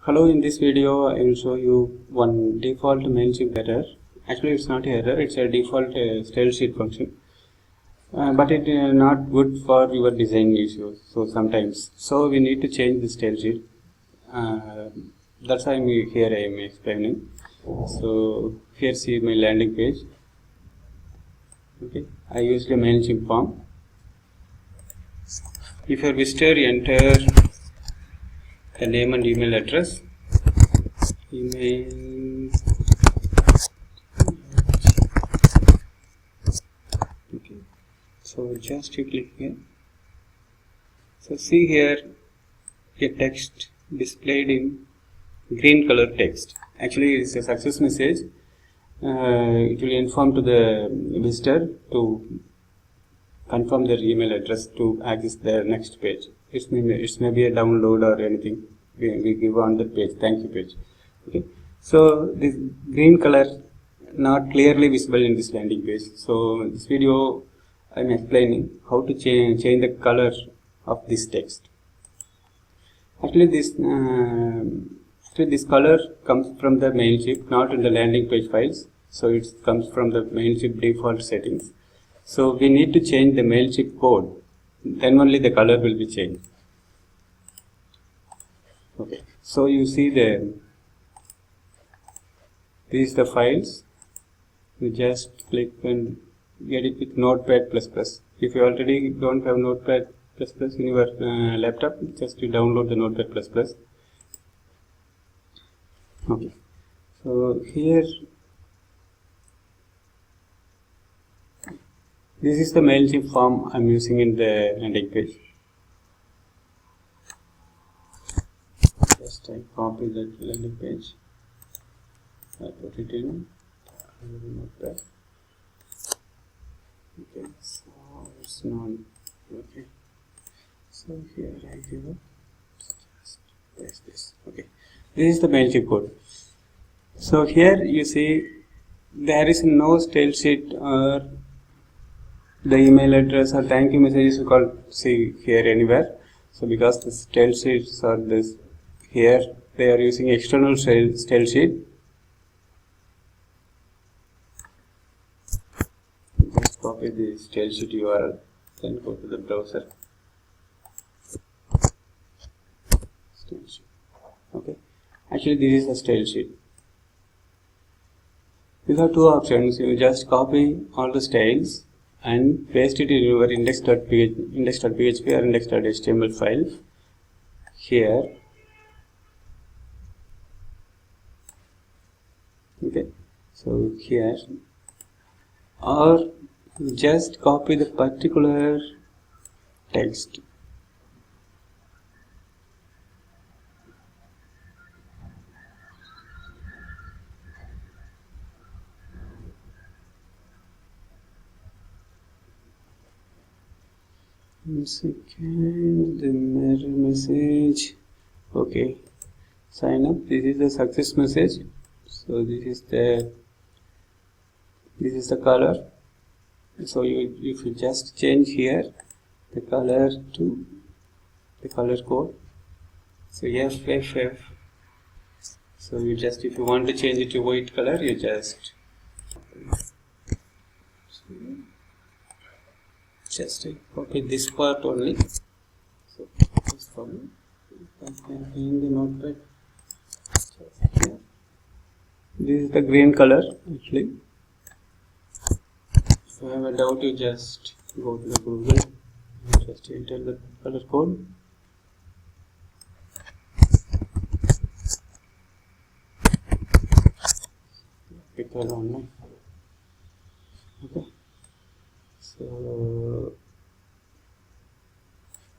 Hello, in this video I will show you one default Mailchimp error. Actually it's not an error, it's a default style sheet function. But it is not good for your design issues. So sometimes, we need to change the style sheet. That's why here I am explaining. So here see my landing page. Okay, I used a Mailchimp form. If your visitor enter the name and email address, okay, so just you click here. So see here a text displayed in green color text. Actually it's a success message. It will inform to the visitor to confirm their email address to access their next page. It may be a download or anything. We give on the page, thank you page. Okay, so this green color not clearly visible in this landing page. So this video I am explaining how to change the color of this text. Actually this color comes from the Mailchimp, not in the landing page files. So it comes from the Mailchimp default settings. So we need to change the Mailchimp code, then only the color will be changed. Okay, so you see these are the files. You just click and get it with Notepad++. If you already don't have Notepad++ in your laptop, just you download the Notepad++. Okay, so here this is the Mailchimp form I'm using in the landing page. Just I copy that landing page. I put it in Notepad. Okay, so it's not okay. So here I give up. Just paste this. Okay, this is the Mailchimp code. So here you see there is no style sheet or the email address or thank you messages you can't see here anywhere. So because the style sheets are this here, they are using external style sheet. Just copy the style sheet URL, then go to the browser. Style sheet. Okay, actually this is a style sheet. You have two options. You just copy all the styles and paste it in your index.php or index.html file here. Okay, so here, or just copy the particular text. One second, the mirror message. Okay, sign up. This is the success message. So this is the color. So if you just change here the color to the color code, so FFF. So you just, if you want to change it to white color, you just copy this part only. So just follow. In the notepad. This is the green color actually. If you have a doubt, you just go to the Google and just enter the color code. Picture online. Okay. So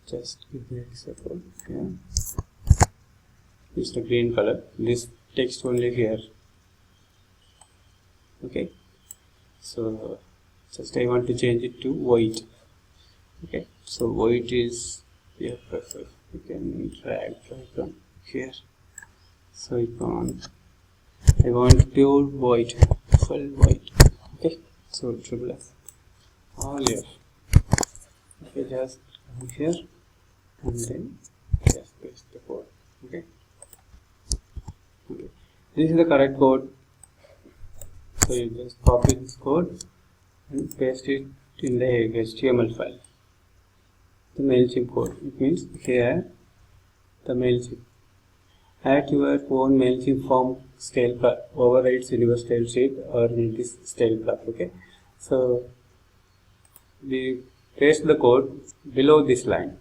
just give me a example. Yeah. It's the green color. This text only here. Okay. So just I want to change it to white. Okay. So white is FFF. You can drag from here. So I want pure white, full white. Okay. So triple F. All F. Okay, just come here and then just paste the code. Okay. This is the correct code. So you just copy this code and paste it in the HTML file. The Mailchimp code. It means here the Mailchimp. Add your own Mailchimp form style class overrides in your style sheet or in this style class. Okay. So we paste the code below this line.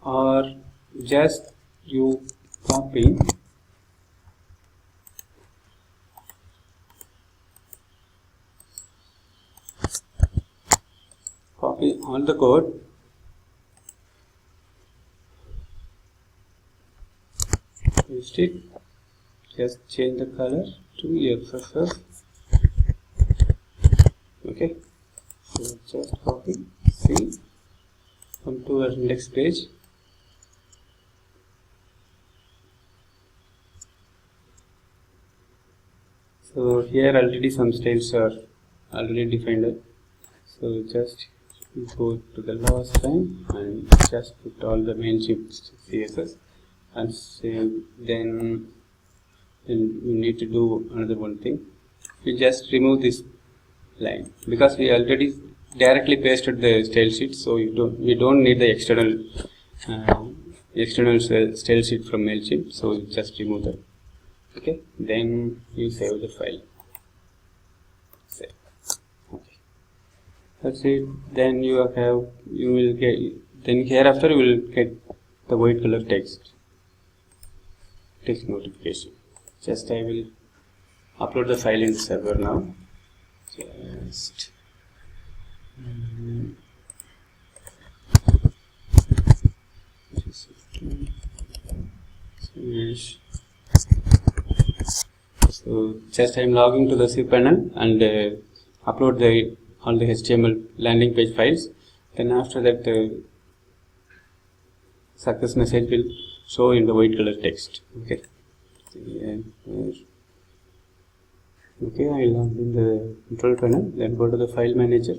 Or just you copy all the code, paste it, just change the color to FFF. Okay, so just copy, see, come to our index page. So here already some styles are already defined. So just go to the last line and just put all the Mailchimp CSS and save. Then you need to do another one thing. You just remove this line because we already directly pasted the style sheet, so we don't need the external style sheet from Mailchimp. So you just remove that. Okay, then you save the file. Save. Okay, that's it. Then you will get. Then hereafter you will get the white color text notification. Just I will upload the file in the server now. Just so just I am logging to the cPanel and upload all the HTML landing page files. Then after that success message will show in the white color text. Okay. Okay, I log in the control panel. Then go to the file manager.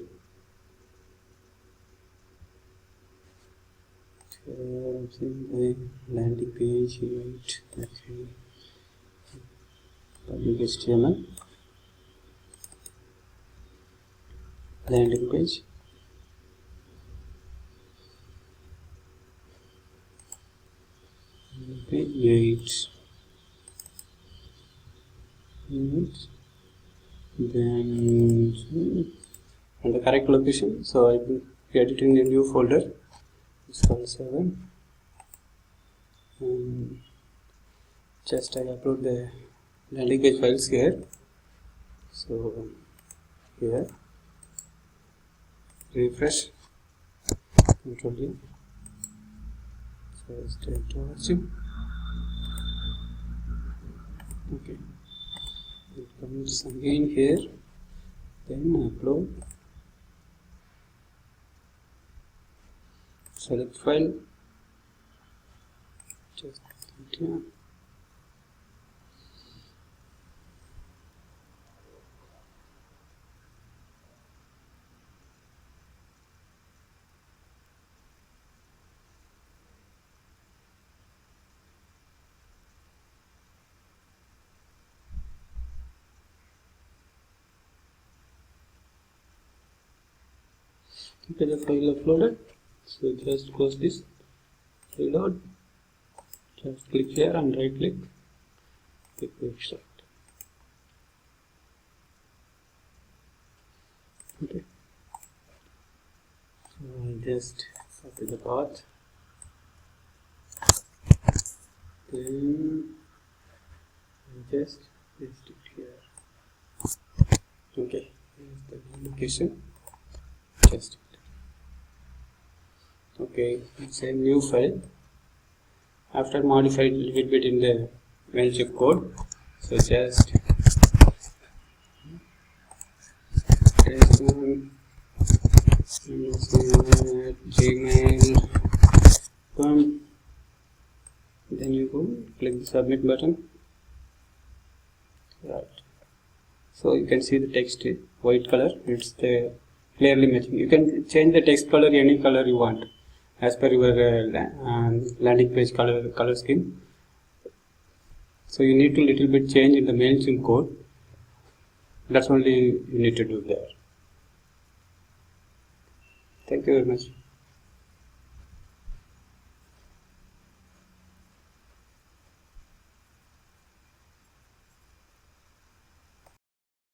The landing page. Okay. Public HTML landing page. Page 8. Then and the correct location. So I will get it in the new folder. It's called 7. And just I upload the landing page files here. So here, refresh, Control D. So straight towards you. Okay. It comes again here. Then upload. Select file. Just here. Okay, the file uploaded. So just close this, reload, just click here and right click, extract. Okay, so I just copy the path, then I just paste it here. Okay, here's the location. Just okay, it's a new file. After modified a little bit in the Mailchimp code, so just gmail.com. Then you go click the submit button. Right. So you can see the text white color. It's the clearly matching. You can change the text color any color you want. as per your landing page color scheme. So you need to little bit change in the Mailchimp code. That's only you need to do there. Thank you very much.